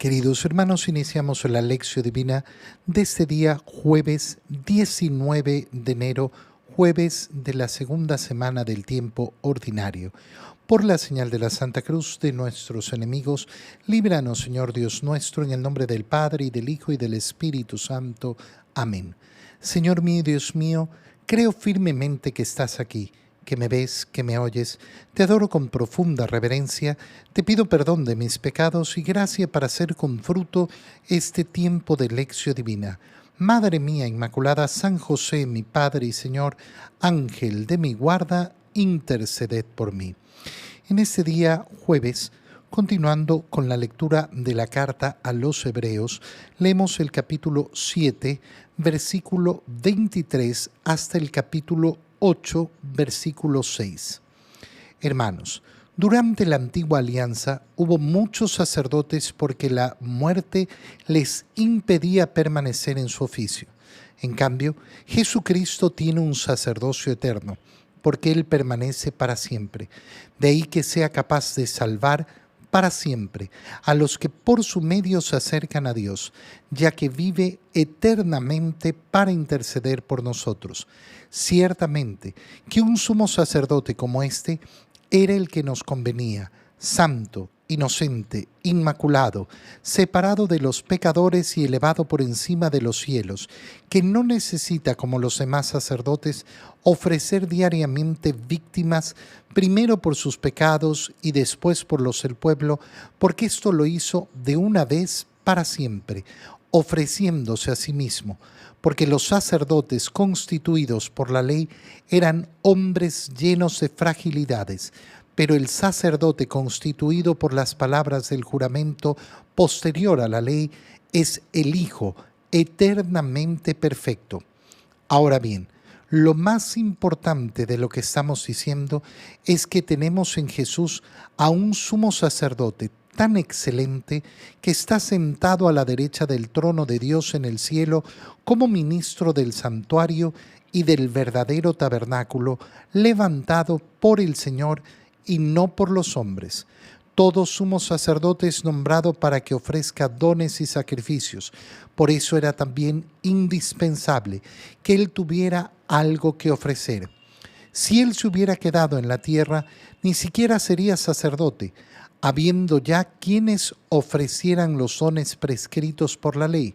Queridos hermanos, iniciamos la lección divina de este día, jueves 19 de enero, jueves de la segunda semana del tiempo ordinario. Por la señal de la Santa Cruz de nuestros enemigos, líbranos, Señor Dios nuestro, en el nombre del Padre, y del Hijo, y del Espíritu Santo. Amén. Señor mío y Dios mío, creo firmemente que estás aquí, que me ves, que me oyes. Te adoro con profunda reverencia, te pido perdón de mis pecados y gracia para hacer con fruto este tiempo de lección divina. Madre mía Inmaculada, San José, mi Padre y Señor, Ángel de mi guarda, interceded por mí. En este día, jueves, continuando con la lectura de la carta a los Hebreos, leemos el capítulo 7, versículo 23, hasta el capítulo 8, versículo 6. Hermanos, durante la antigua alianza hubo muchos sacerdotes porque la muerte les impedía permanecer en su oficio. En cambio, Jesucristo tiene un sacerdocio eterno, porque Él permanece para siempre. De ahí que sea capaz de salvar para siempre a los que por su medio se acercan a Dios, ya que vive eternamente para interceder por nosotros. Ciertamente que un sumo sacerdote como este era el que nos convenía, santo, inocente, inmaculado, separado de los pecadores y elevado por encima de los cielos, que no necesita, como los demás sacerdotes, ofrecer diariamente víctimas, primero por sus pecados y después por los del pueblo, porque esto lo hizo de una vez para siempre, ofreciéndose a sí mismo, porque los sacerdotes constituidos por la ley eran hombres llenos de fragilidades, pero el sacerdote constituido por las palabras del juramento posterior a la ley es el Hijo eternamente perfecto. Ahora bien, lo más importante de lo que estamos diciendo es que tenemos en Jesús a un sumo sacerdote tan excelente que está sentado a la derecha del trono de Dios en el cielo como ministro del santuario y del verdadero tabernáculo, levantado por el Señor y no por los hombres. Todo sumo sacerdote es nombrado para que ofrezca dones y sacrificios. Por eso era también indispensable que él tuviera algo que ofrecer. Si él se hubiera quedado en la tierra, ni siquiera sería sacerdote, habiendo ya quienes ofrecieran los dones prescritos por la ley.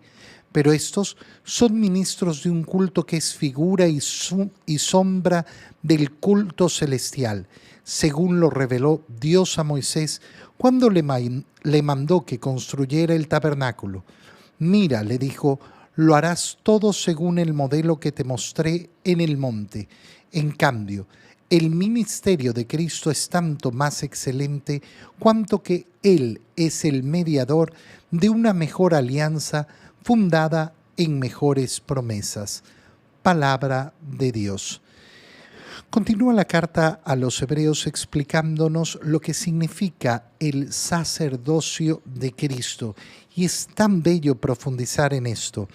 Pero estos son ministros de un culto que es figura y sombra del culto celestial, según lo reveló Dios a Moisés cuando le mandó que construyera el tabernáculo. Mira, le dijo, lo harás todo según el modelo que te mostré en el monte. En cambio, el ministerio de Cristo es tanto más excelente cuanto que Él es el mediador de una mejor alianza fundada en mejores promesas. Palabra de Dios. Continúa la carta a los Hebreos explicándonos lo que significa el sacerdocio de Cristo, y es tan bello profundizar en esto.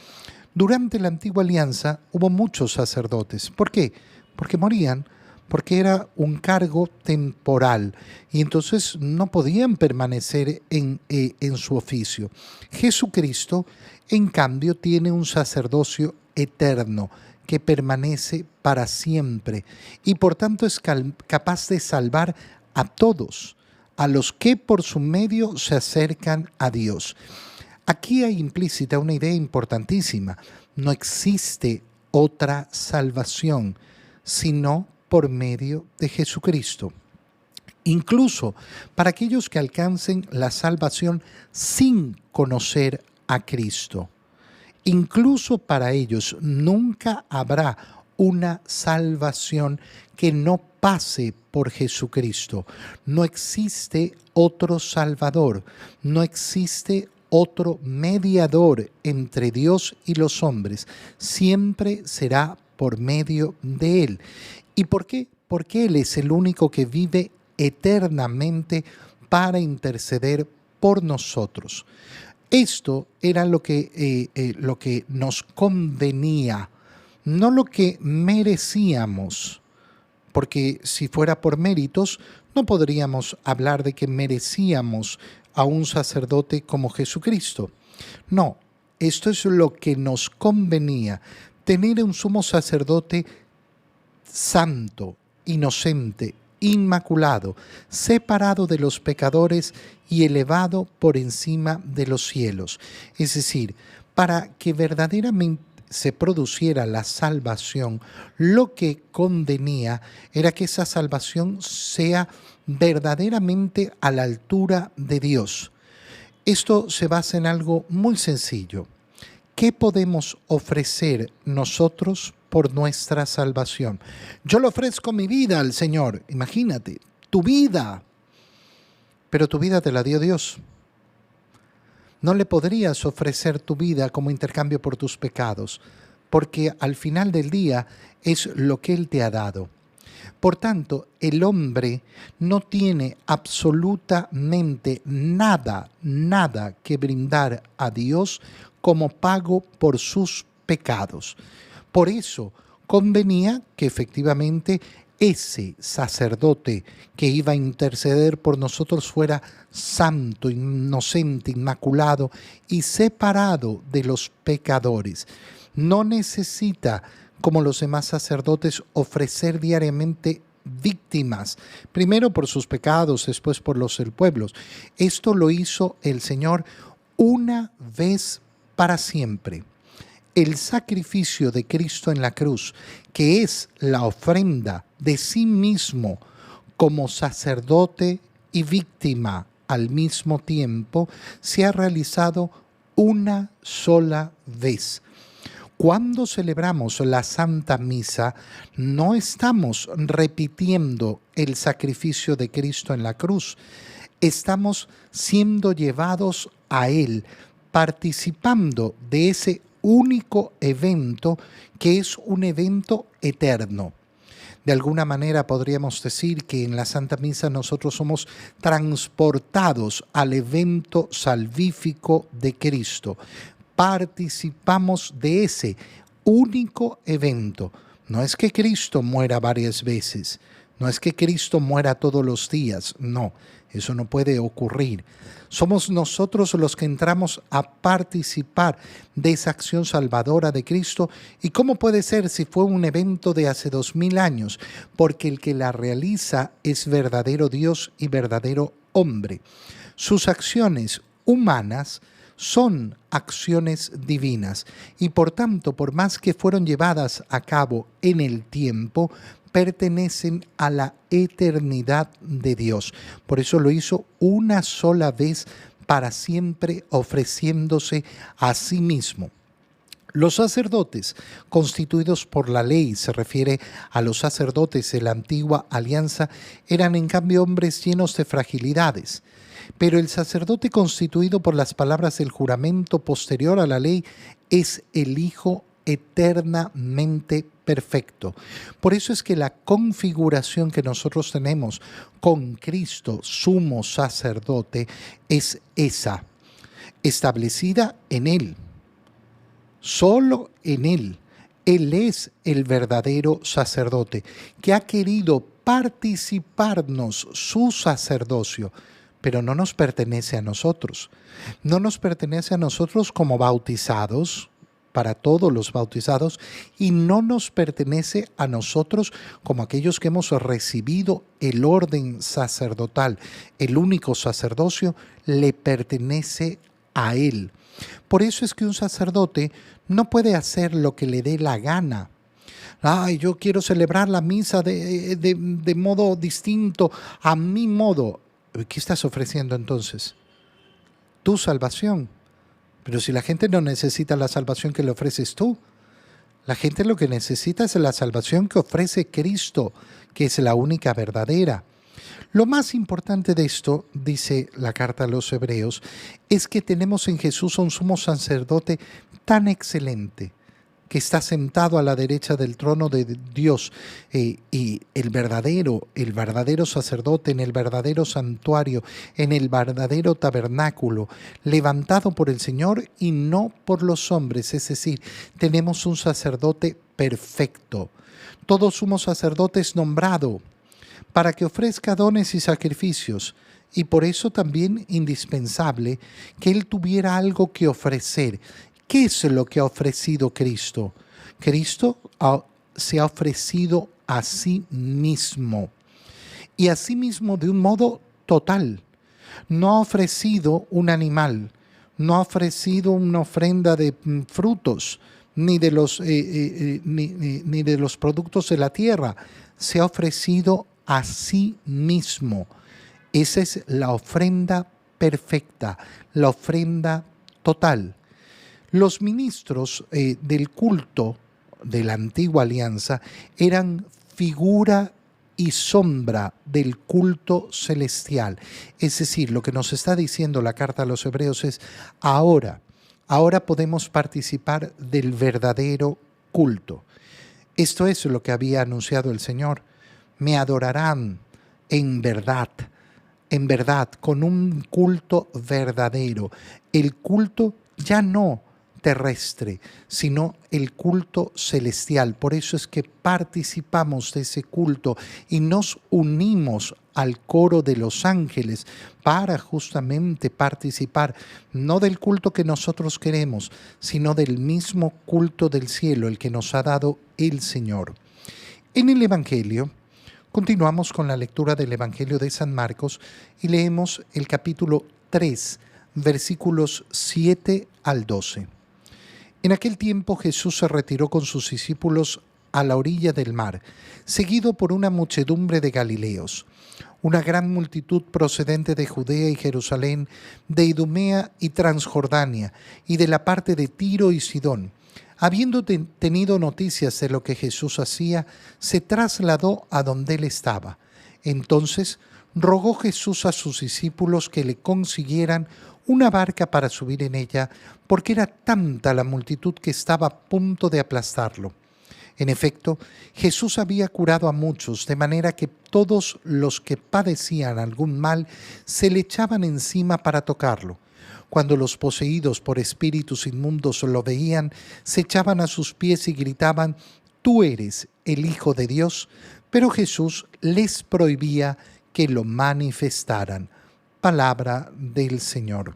Durante la antigua alianza hubo muchos sacerdotes. ¿Por qué? Porque morían, porque era un cargo temporal y entonces no podían permanecer en su oficio. Jesucristo, en cambio, tiene un sacerdocio eterno que permanece para siempre y por tanto es capaz de salvar a todos, a los que por su medio se acercan a Dios. Aquí hay implícita una idea importantísima. No existe otra salvación, sino por medio de Jesucristo. Incluso para aquellos que alcancen la salvación sin conocer a Cristo. Incluso para ellos nunca habrá una salvación que no pase por Jesucristo. No existe otro Salvador, no existe otro mediador entre Dios y los hombres. Siempre será por medio de Él. ¿Y por qué? Porque Él es el único que vive eternamente para interceder por nosotros. Esto era lo que nos convenía, no lo que merecíamos, porque si fuera por méritos, no podríamos hablar de que merecíamos a un sacerdote como Jesucristo. No, esto es lo que nos convenía, tener un sumo sacerdote santo, inocente, inmaculado, separado de los pecadores y elevado por encima de los cielos. Es decir, para que verdaderamente se produciera la salvación, lo que convenía era que esa salvación sea verdaderamente a la altura de Dios. Esto se basa en algo muy sencillo. ¿Qué podemos ofrecer nosotros por nuestra salvación? Yo le ofrezco mi vida al Señor. Imagínate, tu vida. Pero tu vida te la dio Dios. No le podrías ofrecer tu vida como intercambio por tus pecados, porque al final del día es lo que Él te ha dado. Por tanto, el hombre no tiene absolutamente nada que brindar a Dios como pago por sus pecados. Por eso convenía que efectivamente ese sacerdote que iba a interceder por nosotros fuera santo, inocente, inmaculado y separado de los pecadores. No necesita, como los demás sacerdotes, ofrecer diariamente víctimas, primero por sus pecados, después por los del pueblo. Esto lo hizo el Señor una vez para siempre. El sacrificio de Cristo en la cruz, que es la ofrenda de sí mismo como sacerdote y víctima al mismo tiempo, se ha realizado una sola vez. Cuando celebramos la Santa Misa, no estamos repitiendo el sacrificio de Cristo en la cruz. Estamos siendo llevados a Él, participando de ese único evento que es un evento eterno. De alguna manera podríamos decir que en la Santa Misa nosotros somos transportados al evento salvífico de Cristo. Participamos de ese único evento. No es que Cristo muera varias veces, no es que Cristo muera todos los días, no, eso no puede ocurrir. Somos nosotros los que entramos a participar de esa acción salvadora de Cristo. ¿Y cómo puede ser si fue un evento de hace 2000 años? Porque el que la realiza es verdadero Dios y verdadero hombre. Sus acciones humanas son acciones divinas y por tanto, por más que fueron llevadas a cabo en el tiempo, pertenecen a la eternidad de Dios. Por eso lo hizo una sola vez para siempre, ofreciéndose a sí mismo. Los sacerdotes constituidos por la ley, se refiere a los sacerdotes de la antigua alianza, eran en cambio hombres llenos de fragilidades. Pero el sacerdote constituido por las palabras del juramento posterior a la ley es el Hijo eternamente perfecto. Por eso es que la configuración que nosotros tenemos con Cristo, sumo sacerdote, es esa, establecida en Él, solo en Él. Él es el verdadero sacerdote que ha querido participarnos su sacerdocio, pero no nos pertenece a nosotros. No nos pertenece a nosotros como bautizados, para todos los bautizados, y no nos pertenece a nosotros como aquellos que hemos recibido el orden sacerdotal. El único sacerdocio le pertenece a Él. Por eso es que un sacerdote no puede hacer lo que le dé la gana. Ay, yo quiero celebrar la misa de modo distinto, a mi modo. ¿Qué estás ofreciendo entonces? Tu salvación. Pero si la gente no necesita la salvación que le ofreces tú, la gente lo que necesita es la salvación que ofrece Cristo, que es la única verdadera. Lo más importante de esto, dice la carta a los Hebreos, es que tenemos en Jesús un sumo sacerdote tan excelente, que está sentado a la derecha del trono de Dios, y el verdadero sacerdote en el verdadero santuario, en el verdadero tabernáculo, levantado por el Señor y no por los hombres. Es decir, tenemos un sacerdote perfecto. Todo sumo sacerdote es nombrado para que ofrezca dones y sacrificios. y por eso también indispensable que Él tuviera algo que ofrecer. ¿Qué es lo que ha ofrecido Cristo? Cristo se ha ofrecido a sí mismo, y a sí mismo de un modo total. No ha ofrecido un animal, no ha ofrecido una ofrenda de frutos, ni de ni de los productos de la tierra. Se ha ofrecido a sí mismo. Esa es la ofrenda perfecta, la ofrenda total. Los ministros del culto de la antigua alianza eran figura y sombra del culto celestial. Es decir, lo que nos está diciendo la carta a los hebreos es: ahora podemos participar del verdadero culto. Esto es lo que había anunciado el Señor. Me adorarán en verdad, con un culto verdadero. El culto ya no terrestre, sino el culto celestial. Por eso es que participamos de ese culto y nos unimos al coro de los ángeles para justamente participar no del culto que nosotros queremos, sino del mismo culto del cielo, el que nos ha dado el Señor. En el Evangelio, continuamos con la lectura del Evangelio de San Marcos y leemos el capítulo 3, versículos 7 al 12. En aquel tiempo Jesús se retiró con sus discípulos a la orilla del mar, seguido por una muchedumbre de Galileos. Una gran multitud procedente de Judea y Jerusalén, de Idumea y Transjordania, y de la parte de Tiro y Sidón. Habiendo tenido noticias de lo que Jesús hacía, se trasladó a donde él estaba. Entonces rogó Jesús a sus discípulos que le consiguieran una barca para subir en ella, porque era tanta la multitud que estaba a punto de aplastarlo. En efecto, Jesús había curado a muchos, de manera que todos los que padecían algún mal se le echaban encima para tocarlo. Cuando los poseídos por espíritus inmundos lo veían, se echaban a sus pies y gritaban: «Tú eres el Hijo de Dios», pero Jesús les prohibía que lo manifestaran. Palabra del Señor.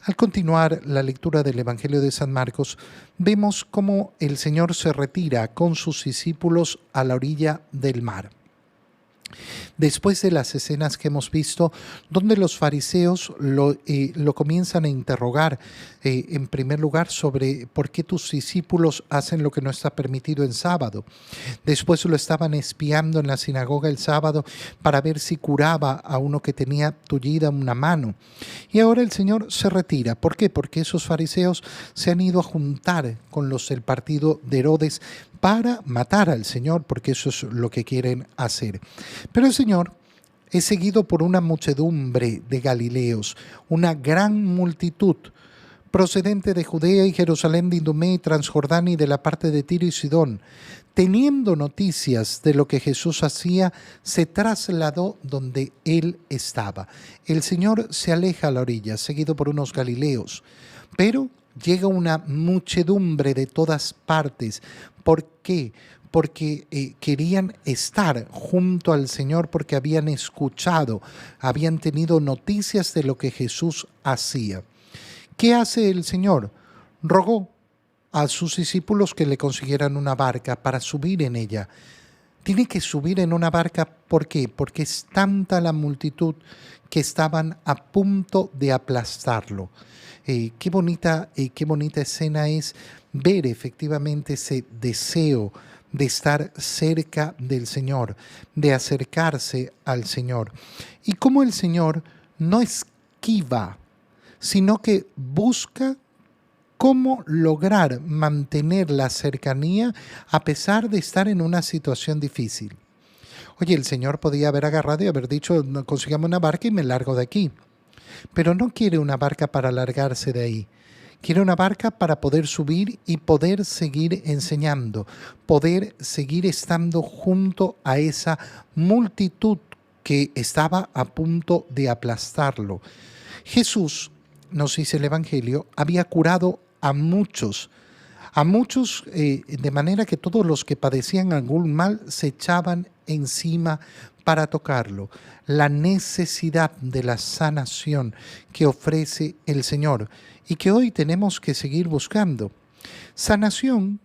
Al continuar la lectura del Evangelio de San Marcos, vemos cómo el Señor se retira con sus discípulos a la orilla del mar. Después de las escenas que hemos visto, donde los fariseos lo comienzan a interrogar, en primer lugar, sobre por qué tus discípulos hacen lo que no está permitido en sábado. Después lo estaban espiando en la sinagoga el sábado para ver si curaba a uno que tenía tullida una mano. Y ahora el Señor se retira. ¿Por qué? Porque esos fariseos se han ido a juntar con los del partido de Herodes para matar al Señor, porque eso es lo que quieren hacer. Pero el Señor es seguido por una muchedumbre de Galileos, una gran multitud procedente de Judea y Jerusalén, de Idumea y Transjordania y de la parte de Tiro y Sidón. Teniendo noticias de lo que Jesús hacía, se trasladó donde él estaba. El Señor se aleja a la orilla, seguido por unos galileos, pero llega una muchedumbre de todas partes. ¿Por qué? Porque querían estar junto al Señor, porque habían escuchado, habían tenido noticias de lo que Jesús hacía. ¿Qué hace el Señor? Rogó a sus discípulos que le consiguieran una barca para subir en ella. Tiene que subir en una barca, ¿por qué? Porque es tanta la multitud que estaban a punto de aplastarlo. Qué bonita escena es ver efectivamente ese deseo de estar cerca del Señor, de acercarse al Señor. Y cómo el Señor no esquiva, sino que busca cómo lograr mantener la cercanía a pesar de estar en una situación difícil. Oye, el Señor podía haber agarrado y haber dicho: "No, consigamos una barca y me largo de aquí". Pero no quiere una barca para largarse de ahí. Quiere una barca para poder subir y poder seguir enseñando, poder seguir estando junto a esa multitud que estaba a punto de aplastarlo. Jesús, nos dice el Evangelio, había curado a muchos, de manera que todos los que padecían algún mal se echaban encima para tocarlo, la necesidad de la sanación que ofrece el Señor y que hoy tenemos que seguir buscando. Sanación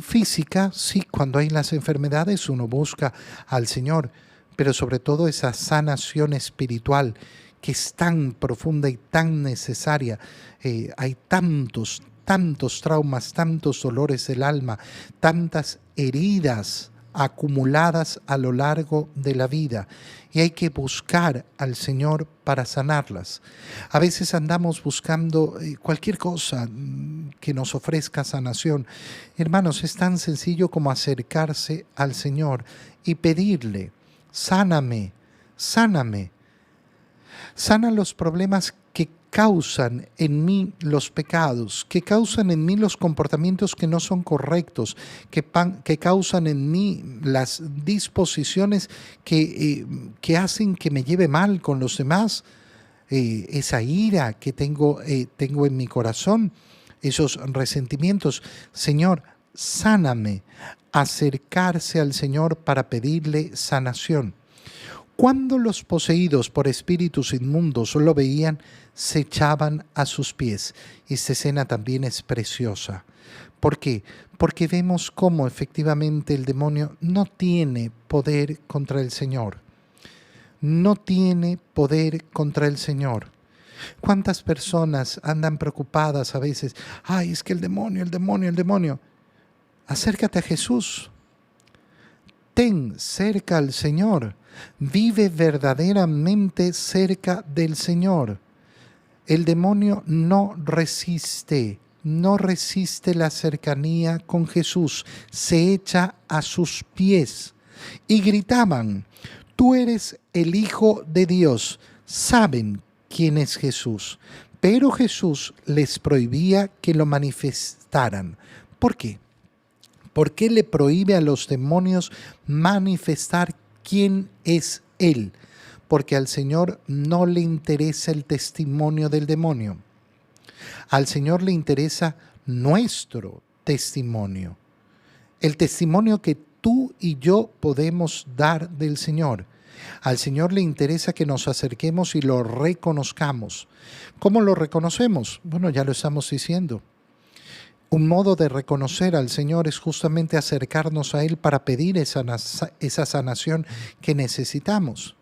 física, sí, cuando hay las enfermedades uno busca al Señor, pero sobre todo esa sanación espiritual que es tan profunda y tan necesaria. Hay tantos traumas, tantos dolores del alma, tantas heridas acumuladas a lo largo de la vida y hay que buscar al Señor para sanarlas. A veces andamos buscando cualquier cosa que nos ofrezca sanación. Hermanos, es tan sencillo como acercarse al Señor y pedirle: sáname, sáname. Sana los problemas que causan en mí los pecados, que causan en mí los comportamientos que no son correctos, que causan en mí las disposiciones que hacen que me lleve mal con los demás, esa ira que tengo en mi corazón, esos resentimientos. Señor, sáname. Acercarse al Señor para pedirle sanación. Cuando los poseídos por espíritus inmundos lo veían, se echaban a sus pies. Esta escena también es preciosa. ¿Por qué? Porque vemos cómo efectivamente el demonio no tiene poder contra el Señor. No tiene poder contra el Señor. ¿Cuántas personas andan preocupadas a veces? Ay, es que el demonio, el demonio, el demonio. Acércate a Jesús. Ten cerca al Señor. Vive verdaderamente cerca del Señor. El demonio no resiste la cercanía con Jesús. Se echa a sus pies. Y gritaban: tú eres el Hijo de Dios. Saben quién es Jesús. Pero Jesús les prohibía que lo manifestaran. ¿Por qué? ¿Por qué le prohíbe a los demonios manifestar quién es Él? Porque al Señor no le interesa el testimonio del demonio. Al Señor le interesa nuestro testimonio. El testimonio que tú y yo podemos dar del Señor. Al Señor le interesa que nos acerquemos y lo reconozcamos. ¿Cómo lo reconocemos? Bueno, ya lo estamos diciendo. Un modo de reconocer al Señor es justamente acercarnos a Él para pedir esa sanación que necesitamos.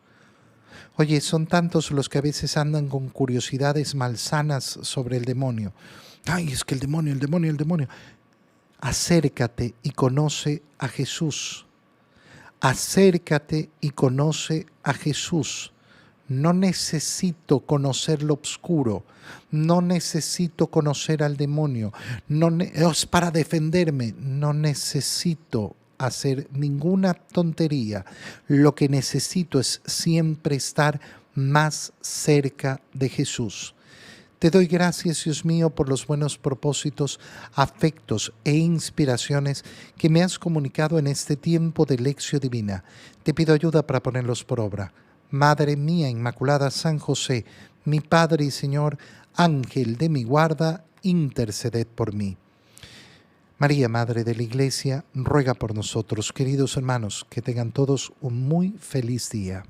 Oye, son tantos los que a veces andan con curiosidades malsanas sobre el demonio. Ay, es que el demonio, el demonio, el demonio. Acércate y conoce a Jesús. Acércate y conoce a Jesús. No necesito conocer lo oscuro, no necesito conocer al demonio, es para defenderme, no necesito hacer ninguna tontería. Lo que necesito es siempre estar más cerca de Jesús. Te doy gracias, Dios mío, por los buenos propósitos, afectos e inspiraciones que me has comunicado en este tiempo de lección divina. Te pido ayuda para ponerlos por obra. Madre mía Inmaculada, San José, mi Padre y Señor, Ángel de mi guarda, interceded por mí. María, Madre de la Iglesia, ruega por nosotros. Queridos hermanos, que tengan todos un muy feliz día.